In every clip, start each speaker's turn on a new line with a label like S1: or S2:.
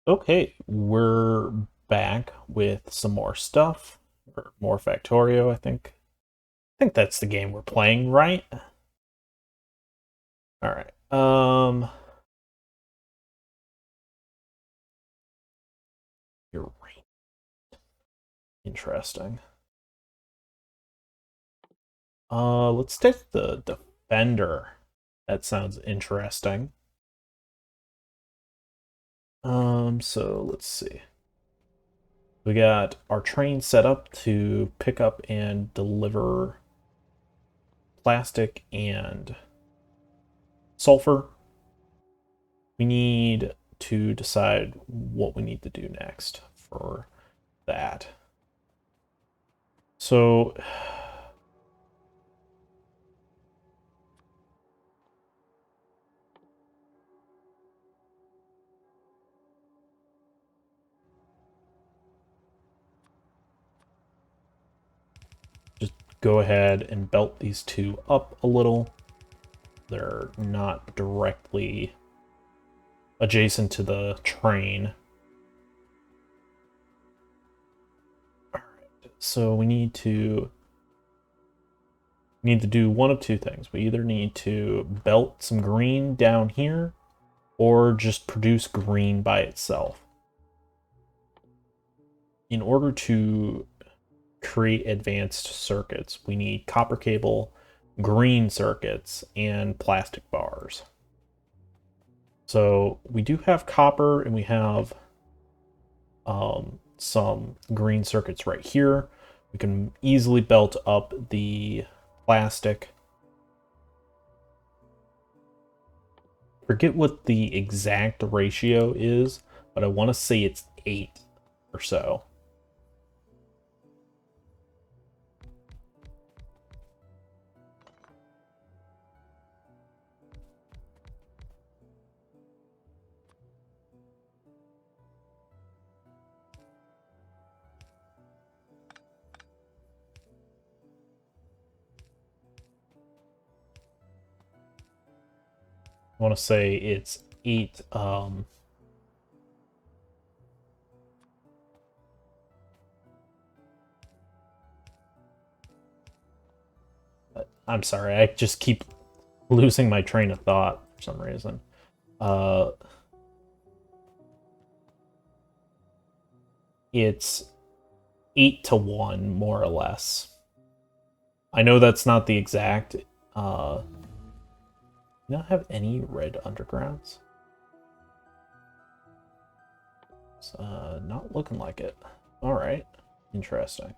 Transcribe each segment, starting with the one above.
S1: Okay, we're back with some more stuff, or more Factorio, I think. I think that's the game we're playing, right? All right. You're right. Interesting. Let's take the defender. That sounds interesting. So let's see. We got our train set up to pick up and deliver plastic and sulfur. We need to decide what we need to do next for that. So just go ahead and belt these two up a little. They're not directly adjacent to the train. All right. So we need to do one of two things. We either need to belt some green down here or just produce green by itself. In order to create advanced circuits, we need copper cable, green circuits, and plastic bars. So we do have copper and we have some green circuits right here. We can easily belt up the plastic. Forget what the exact ratio is, but I want to say it's 8 or so. I want to say it's 8 I'm sorry, I just keep losing my train of thought for some reason. Uh, it's 8 to 1, more or less. I know that's not the exact. Not have any red undergrounds. It's not looking like it. All right, interesting.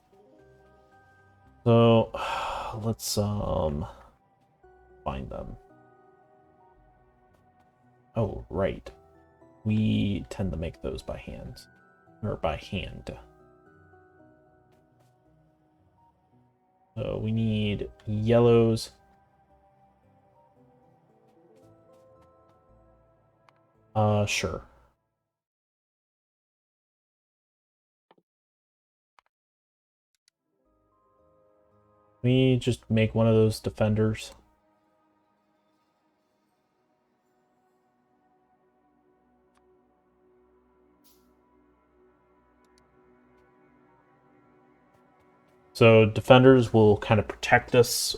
S1: So let's find them. Oh, right. We tend to make those by hand. Or by hand. So we need yellows. Sure. We just make one of those defenders. So defenders will kind of protect us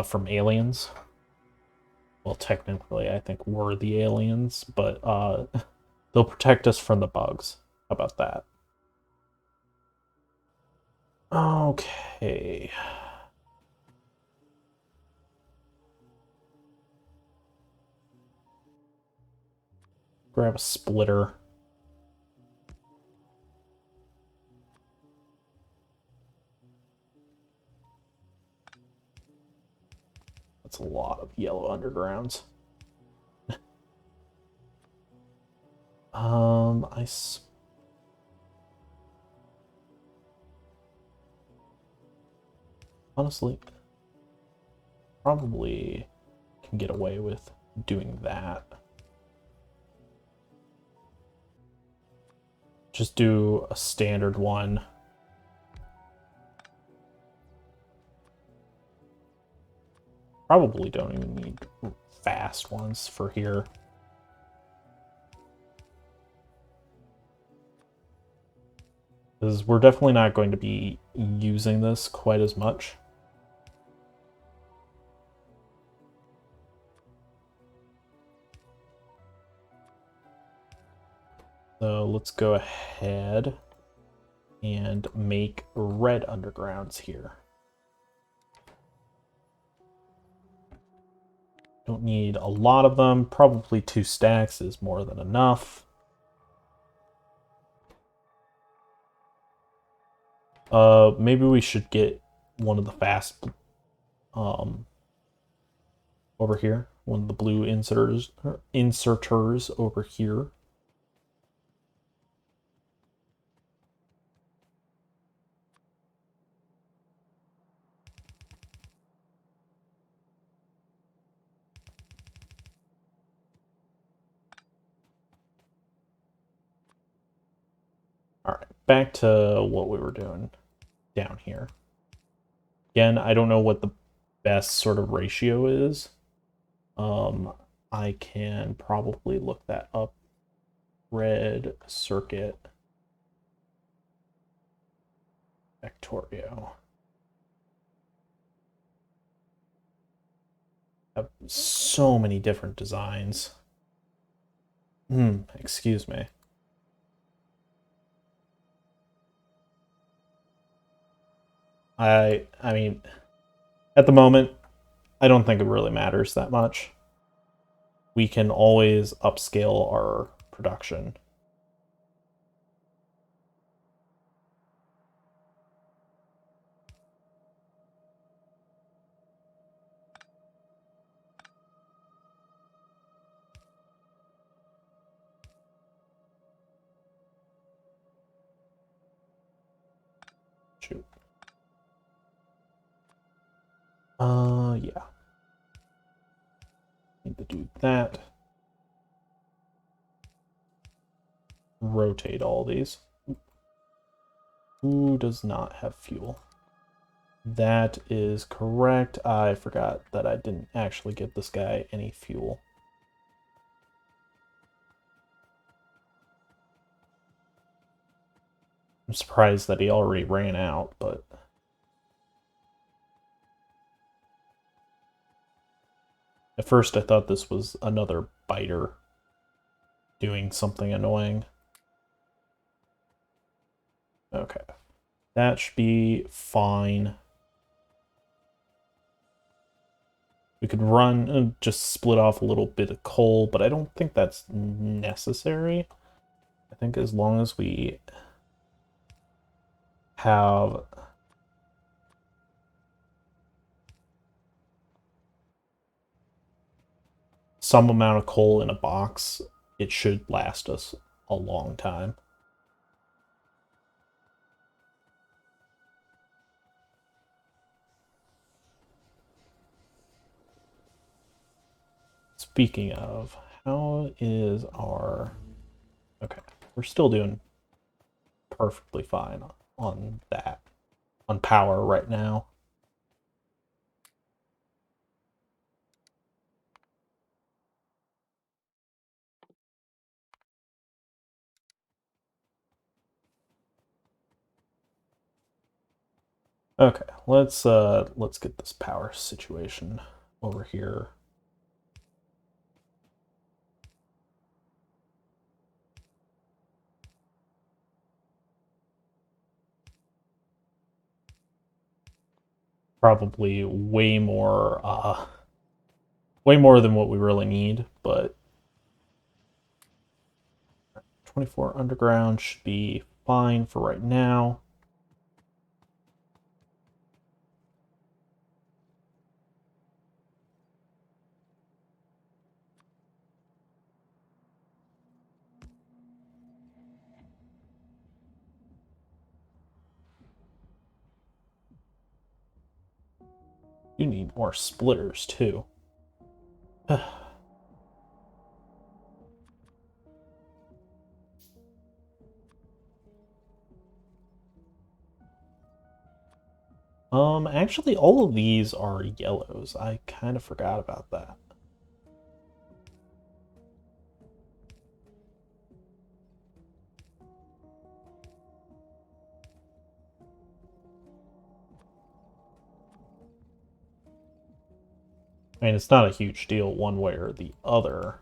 S1: from aliens. Well, technically, I think we're the aliens, but they'll protect us from the bugs. How about that? Okay. Grab a splitter. That's a lot of yellow undergrounds. I honestly probably can get away with doing that. Just do a standard one. Probably don't even need fast ones for here. Because we're definitely not going to be using this quite as much. So let's go ahead and make red undergrounds here. Don't need a lot of them. Probably 2 stacks is more than enough. Maybe we should get one of the fast over here. One of the blue inserters over here. All right, back to what we were doing down here. Again, I don't know what the best sort of ratio is. I can probably look that up. Red circuit Factorio. Have so many different designs. Excuse me. I mean, at the moment, I don't think it really matters that much. We can always upscale our production. Shoot. Yeah. Need to do that. Rotate all these. Who does not have fuel? That is correct. I forgot that I didn't actually give this guy any fuel. I'm surprised that he already ran out, but... At first I thought this was another biter doing something annoying. Okay. That should be fine. We could run and just split off a little bit of coal, but I don't think that's necessary. I think as long as we have some amount of coal in a box, it should last us a long time. Speaking of, how is our... Okay, we're still doing perfectly fine on that, on power right now. Okay, let's get this power situation over here. Probably way more than what we really need, but 24 underground should be fine for right now. You need more splitters too. Actually, all of these are yellows. I kind of forgot about that. I mean, it's not a huge deal one way or the other.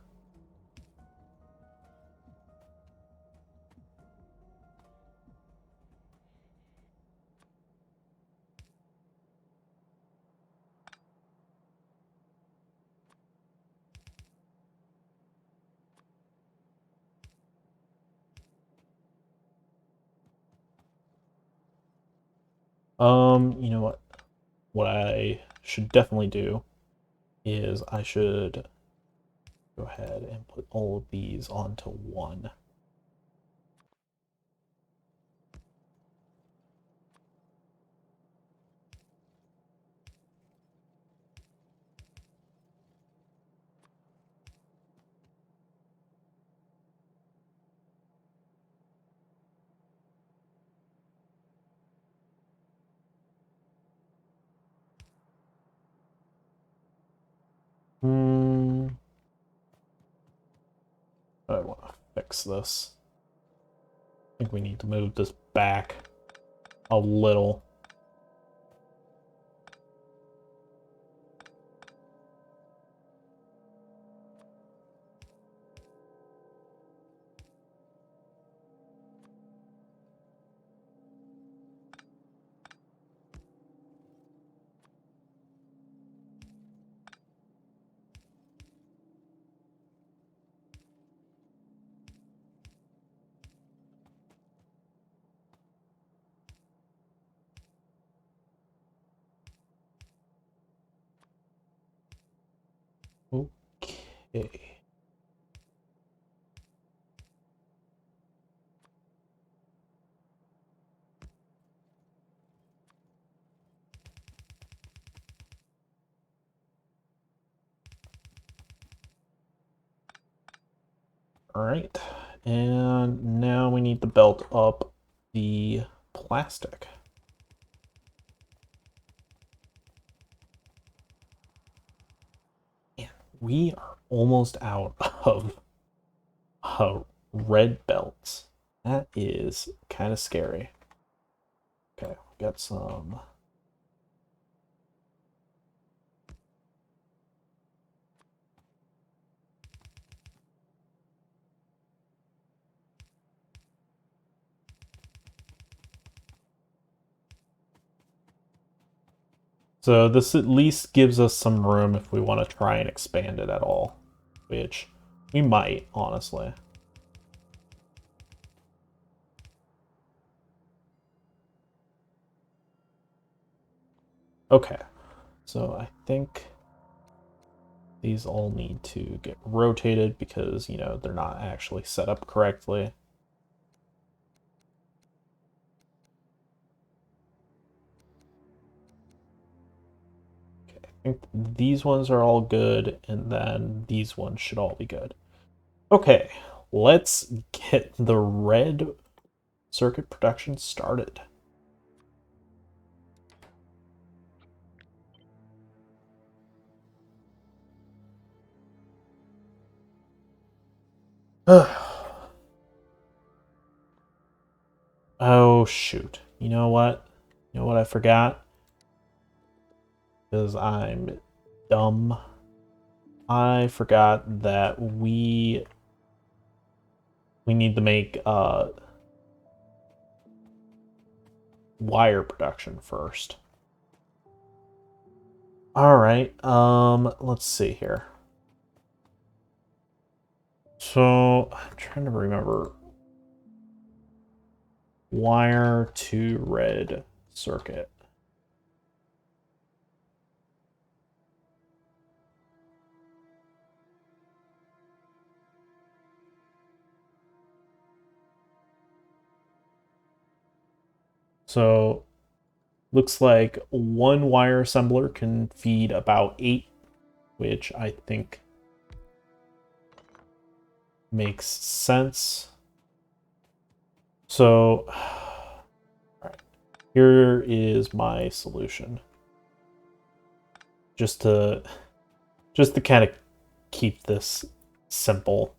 S1: You know what? What I should definitely do is I should go ahead and put all of these onto one. Hmm. I want to fix this. I think we need to move this back a little. Okay. All right. And now we need to belt up the plastic. And we are almost out of red belts. That is kind of scary. Okay, we got some. So this at least gives us some room if we want to try and expand it at all, which we might, honestly. Okay, so I think these all need to get rotated because, you know, they're not actually set up correctly. Okay, I think these ones are all good, and then these ones should all be good. Okay, let's get the red circuit production started. Oh, shoot. You know what? You know what I forgot? Because I'm dumb. I forgot that we need to make wire production first. All right. Let's see here. So, I'm trying to remember wire to red circuit. So, looks like one wire assembler can feed about 8, which I think makes sense. So, right, here is my solution. Just to kind of keep this simple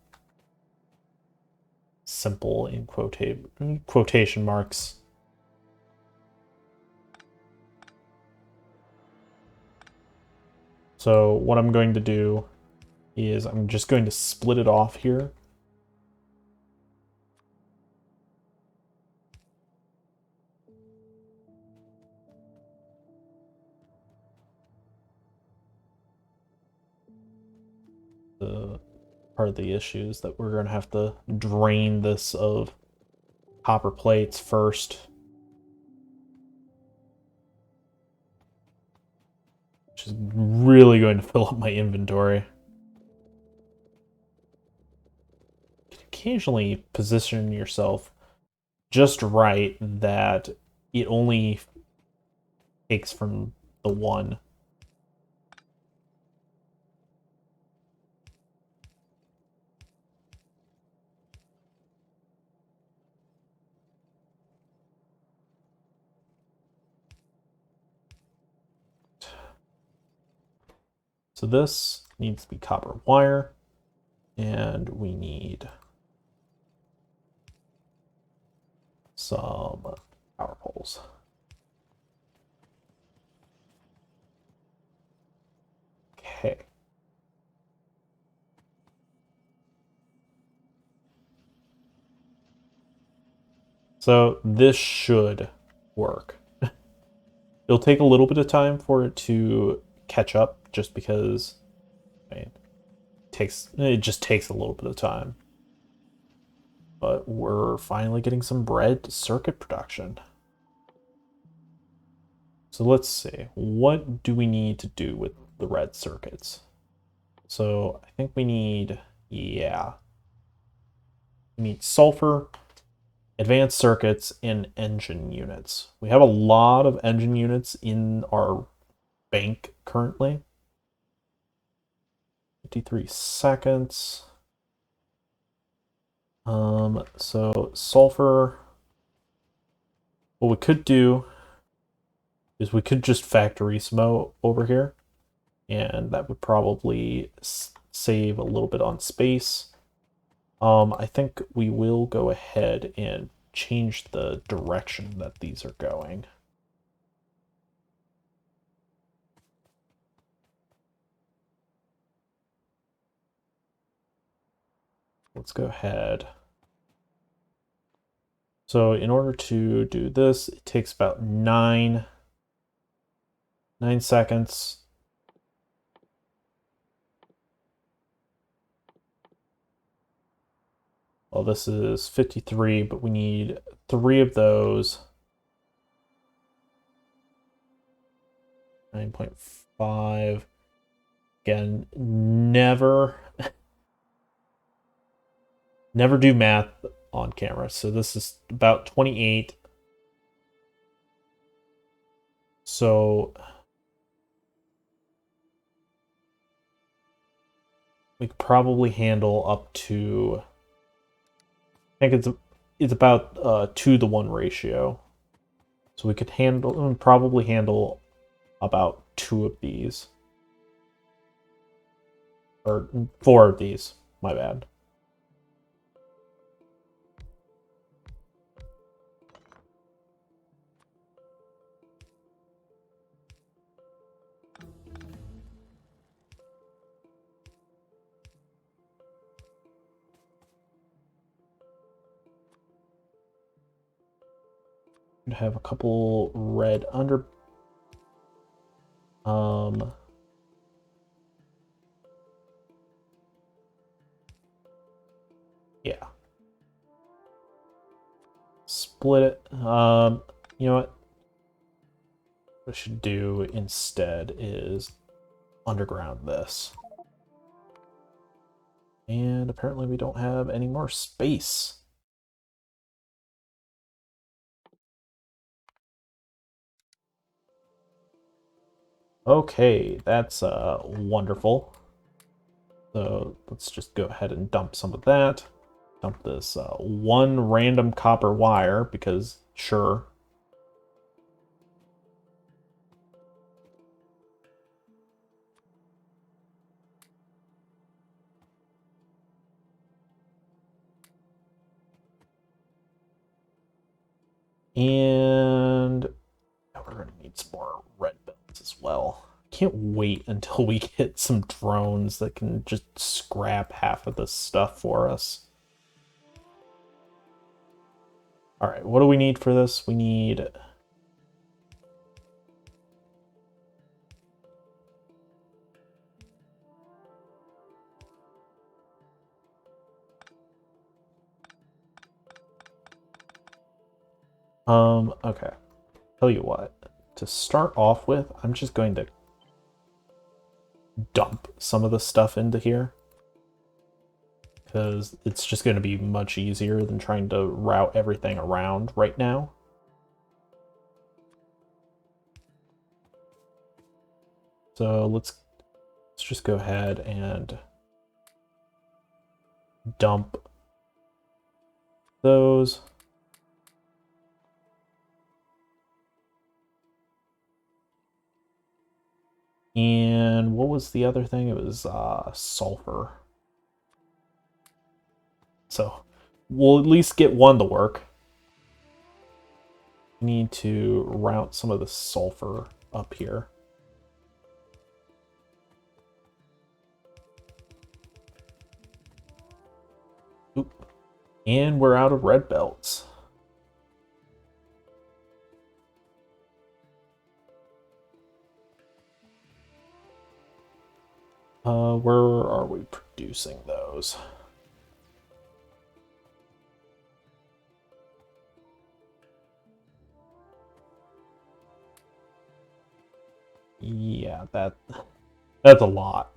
S1: in quotation marks. So what I'm going to do is I'm just going to split it off here. The part of the issue is that we're going to have to drain this of copper plates first, which is really going to fill up my inventory. Occasionally position yourself just right that it only takes from the one. So this needs to be copper wire, and we need some power poles. Okay. So this should work. It'll take a little bit of time for it to catch up, just because I mean, it just takes a little bit of time. But we're finally getting some red circuit production. So let's see, what do we need to do with the red circuits? So I think we need, yeah, we need sulfur, advanced circuits, and engine units. We have a lot of engine units in our bank currently. 53 seconds. So sulfur, what we could do is we could just factory smo over here, and that would probably save a little bit on space. I think we will go ahead and change the direction that these are going. Let's go ahead. So in order to do this, it takes about 9 seconds. Well, this is 53, but we need 3 of those. 9.5. Again, never do math on camera. So this is about 28. So we could probably handle up to, I think it's about 2-to-1 ratio. So we could probably handle about 2 of these. Or 4 of these, my bad. Have a couple red under. Yeah. Split it. You know what I should do instead is underground this. And apparently we don't have any more space. Okay, that's wonderful. So let's just go ahead and dump some of that. Dump this 1 random copper wire, because sure. And we're going to need some more red belts as well. Can't wait until we get some drones that can just scrap half of this stuff for us. All right, what do we need for this? We need... okay. Tell you what. To start off with, I'm just going to dump some of the stuff into here. Because it's just going to be much easier than trying to route everything around right now. So let's just go ahead and dump those. And what was the other thing? It was sulfur. So we'll at least get one to work. We need to route some of the sulfur up here. Oop. And we're out of red belts. Where are we producing those? Yeah, that's a lot.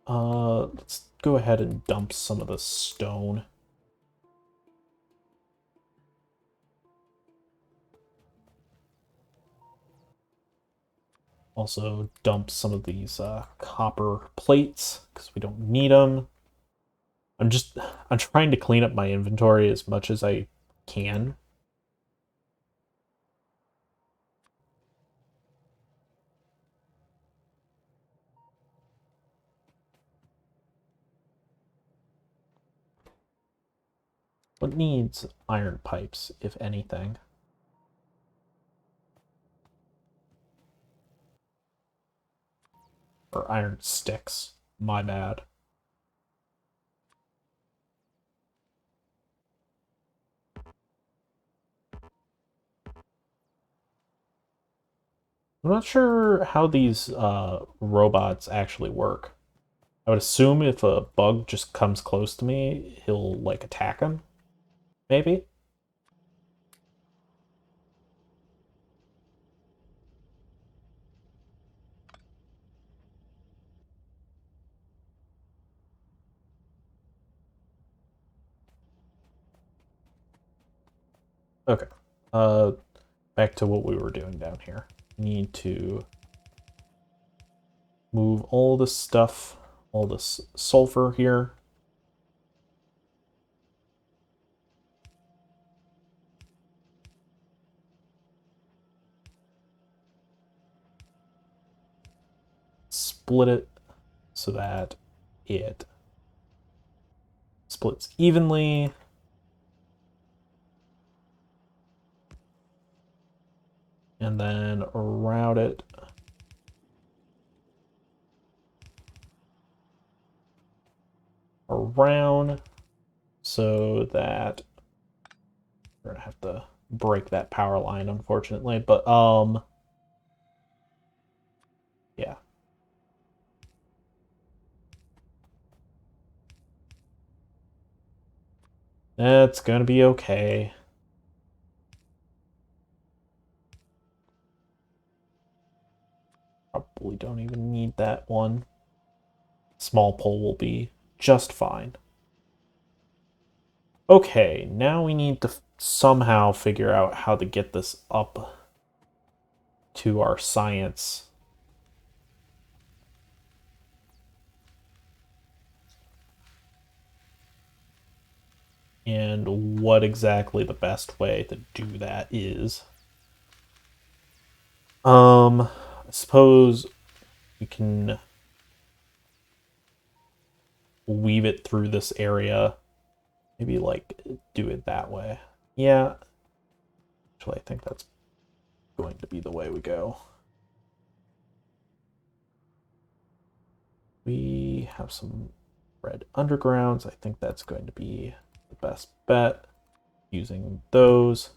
S1: Let's go ahead and dump some of the stone. Also dump some of these copper plates because we don't need them. I'm trying to clean up my inventory as much as I can. What needs iron pipes, if anything? Or iron sticks. My bad. I'm not sure how these robots actually work. I would assume if a bug just comes close to me, he'll like attack him. Maybe? Okay. Uh, Back to what we were doing down here. Need to move all this stuff, all this sulfur here. Split it so that it splits evenly. And then route it around so that we're gonna have to break that power line, unfortunately, but yeah. That's gonna be okay. Probably don't even need that one. Small pole will be just fine. Okay, now we need to somehow figure out how to get this up to our science. And what exactly the best way to do that is. I suppose we can weave it through this area. Maybe like do it that way. Yeah. Actually, I think that's going to be the way we go. We have some red undergrounds. I think that's going to be the best bet, using those.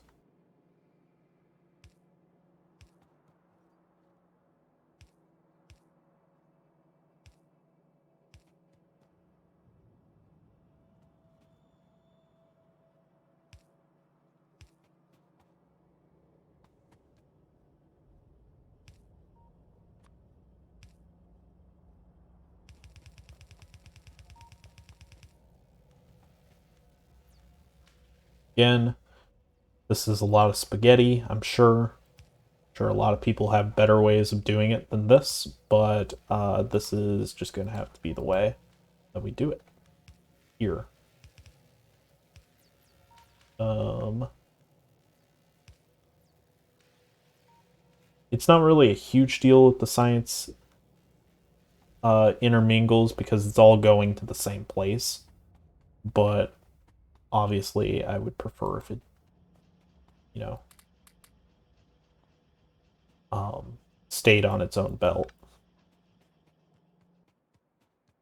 S1: Again, this is a lot of spaghetti, I'm sure. Sure, a lot of people have better ways of doing it than this, but this is just going to have to be the way that we do it here. It's not really a huge deal if the science intermingles because it's all going to the same place, but obviously I would prefer if it, you know, stayed on its own belt.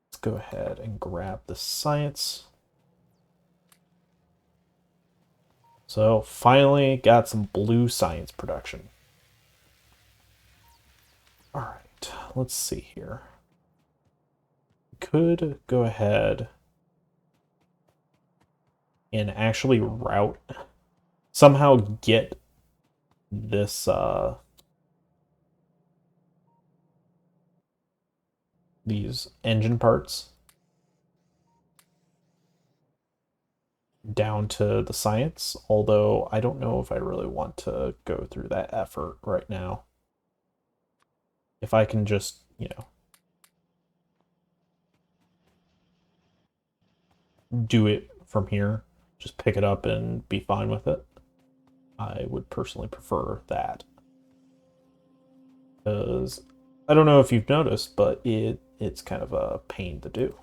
S1: Let's go ahead and grab the science. So finally got some blue science production. All right, let's see here. Could go ahead and actually route, somehow get this these engine parts down to the science, although I don't know if I really want to go through that effort right now. If I can just, do it from here, just pick it up and be fine with it, I would personally prefer that. Because I don't know if you've noticed, but it's kind of a pain to do.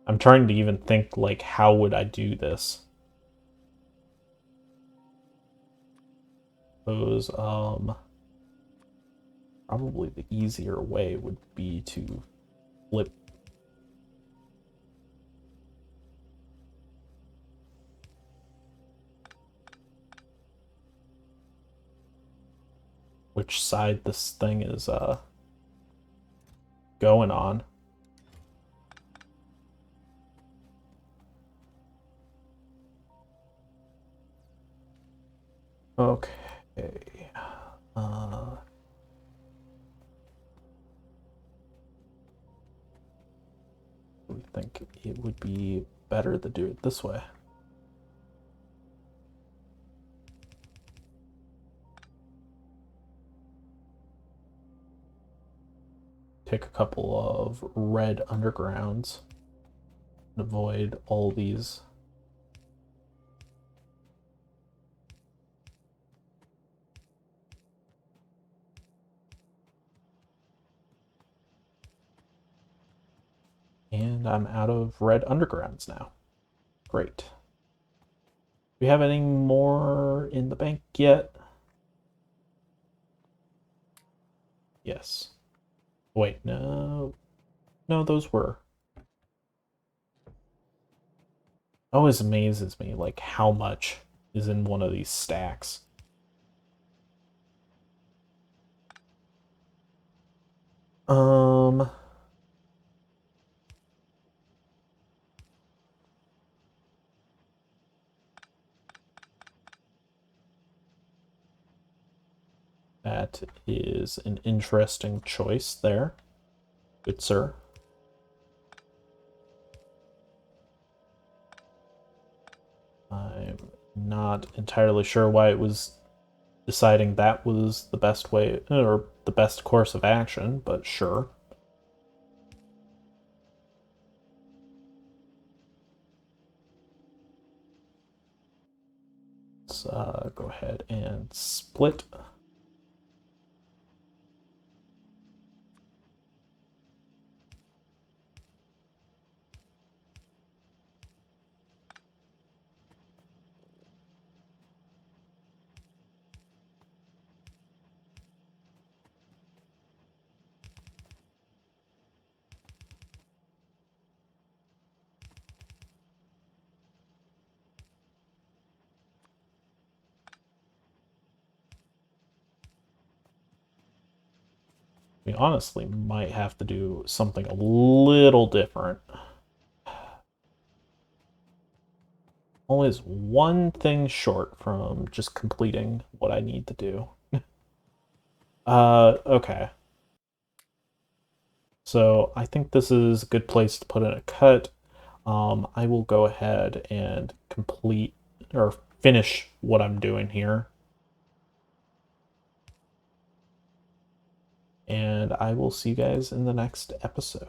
S1: I'm trying to even think, like, how would I do this? Suppose, probably the easier way would be to flip. Which side this thing is going on. Okay. We think it would be better to do it this way. Take a couple of red undergrounds and avoid all these. And I'm out of red undergrounds now. Great. Do we have any more in the bank yet? Yes. Wait, no. No, those were. Always amazes me, like, how much is in one of these stacks. That is an interesting choice there. Good sir. I'm not entirely sure why it was deciding that was the best way, or the best course of action, but sure. let's go ahead and split. We honestly might have to do something a little different. Always one thing short from just completing what I need to do. Okay. So I think this is a good place to put in a cut. I will go ahead and complete or finish what I'm doing here. And I will see you guys in the next episode.